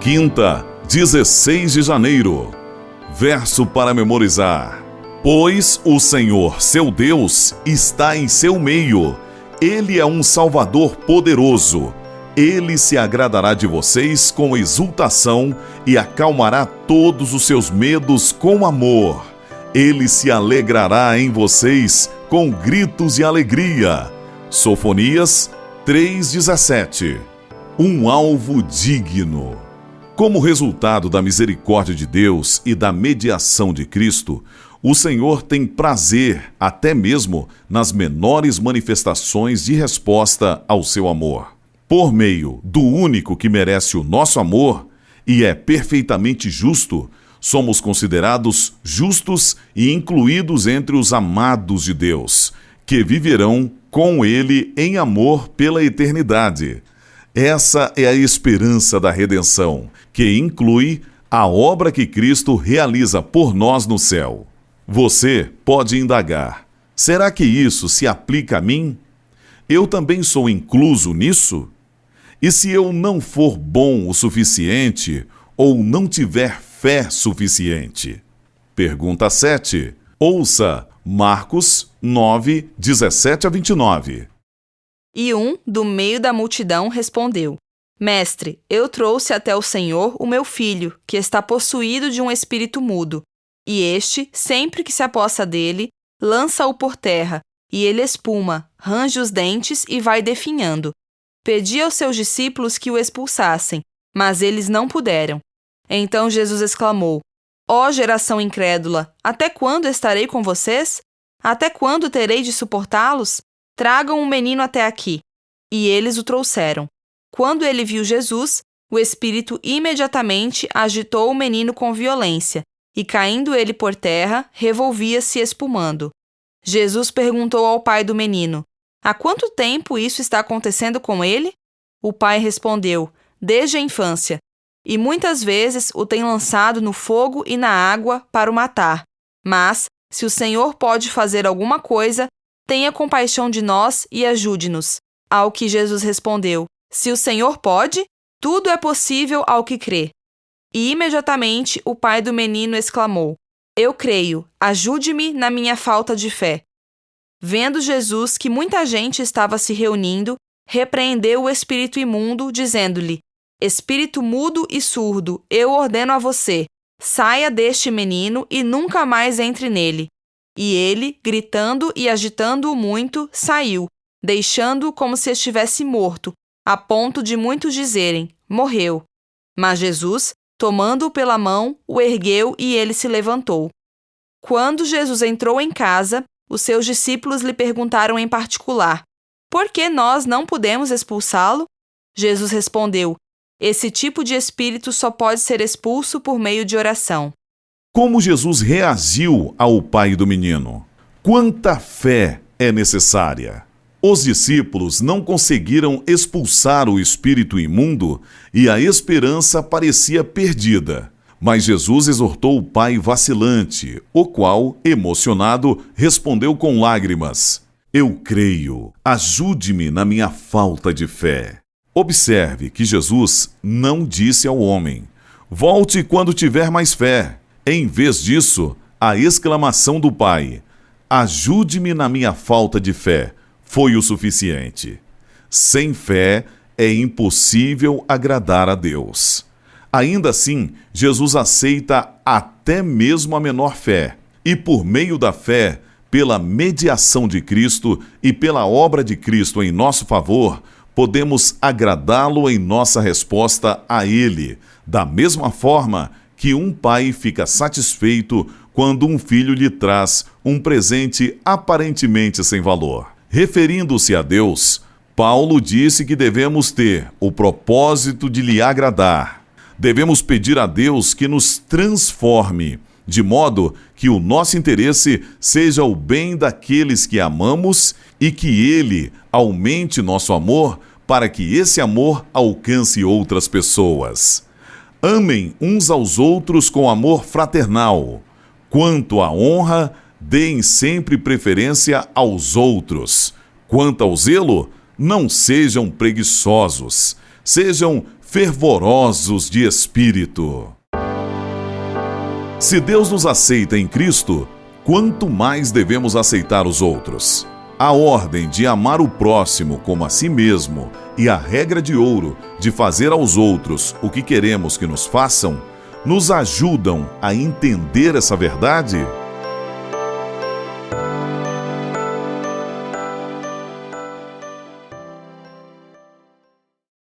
Quinta, 16 de janeiro. Verso para memorizar. Pois o Senhor, seu Deus, está em seu meio. Ele é um Salvador poderoso. Ele se agradará de vocês com exultação e acalmará todos os seus medos com amor. Ele se alegrará em vocês com gritos de alegria. Sofonias 3:17. Um alvo digno. Como resultado da misericórdia de Deus e da mediação de Cristo, o Senhor tem prazer até mesmo nas menores manifestações de resposta ao seu amor. Por meio do único que merece o nosso amor e é perfeitamente justo, somos considerados justos e incluídos entre os amados de Deus, que viverão com Ele em amor pela eternidade. Essa é a esperança da redenção, que inclui a obra que Cristo realiza por nós no céu. Você pode indagar: será que isso se aplica a mim? Eu também sou incluso nisso? E se eu não for bom o suficiente ou não tiver fé suficiente? Pergunta 7. Ouça Marcos 9, 17-29. E um, do meio da multidão, respondeu: Mestre, eu trouxe até o Senhor o meu filho, que está possuído de um espírito mudo. E este, sempre que se apossa dele, lança-o por terra, e ele espuma, range os dentes e vai definhando. Pedi aos seus discípulos que o expulsassem, mas eles não puderam. Então Jesus exclamou: Ó geração incrédula, até quando estarei com vocês? Até quando terei de suportá-los? Tragam um menino até aqui. E eles o trouxeram. Quando ele viu Jesus, o espírito imediatamente agitou o menino com violência, e caindo ele por terra, revolvia-se espumando. Jesus perguntou ao pai do menino: Há quanto tempo isso está acontecendo com ele? O pai respondeu: Desde a infância. E muitas vezes o tem lançado no fogo e na água para o matar. Mas, se o Senhor pode fazer alguma coisa, tenha compaixão de nós e ajude-nos. Ao que Jesus respondeu: Se o Senhor pode, tudo é possível ao que crê. E imediatamente o pai do menino exclamou: Eu creio, ajude-me na minha falta de fé. Vendo Jesus que muita gente estava se reunindo, repreendeu o espírito imundo, dizendo-lhe: Espírito mudo e surdo, eu ordeno a você, saia deste menino e nunca mais entre nele. E ele, gritando e agitando-o muito, saiu, deixando-o como se estivesse morto, a ponto de muitos dizerem: Morreu. Mas Jesus, tomando-o pela mão, o ergueu e ele se levantou. Quando Jesus entrou em casa, os seus discípulos lhe perguntaram em particular: Por que nós não pudemos expulsá-lo? Jesus respondeu: Esse tipo de espírito só pode ser expulso por meio de oração. Como Jesus reagiu ao pai do menino? Quanta fé é necessária? Os discípulos não conseguiram expulsar o espírito imundo e a esperança parecia perdida. Mas Jesus exortou o pai vacilante, o qual, emocionado, respondeu com lágrimas: Eu creio, ajude-me na minha falta de fé. Observe que Jesus não disse ao homem: Volte quando tiver mais fé. Em vez disso, a exclamação do pai: Ajude-me na minha falta de fé, foi o suficiente. Sem fé, é impossível agradar a Deus. Ainda assim, Jesus aceita até mesmo a menor fé. E por meio da fé, pela mediação de Cristo e pela obra de Cristo em nosso favor, podemos agradá-lo em nossa resposta a Ele, da mesma forma que um pai fica satisfeito quando um filho lhe traz um presente aparentemente sem valor. Referindo-se a Deus, Paulo disse que devemos ter o propósito de lhe agradar. Devemos pedir a Deus que nos transforme, de modo que o nosso interesse seja o bem daqueles que amamos e que Ele aumente nosso amor para que esse amor alcance outras pessoas. Amem uns aos outros com amor fraternal. Quanto à honra, deem sempre preferência aos outros. Quanto ao zelo, não sejam preguiçosos. Sejam fervorosos de espírito. Se Deus nos aceita em Cristo, quanto mais devemos aceitar os outros? A ordem de amar o próximo como a si mesmo e a regra de ouro de fazer aos outros o que queremos que nos façam, nos ajudam a entender essa verdade?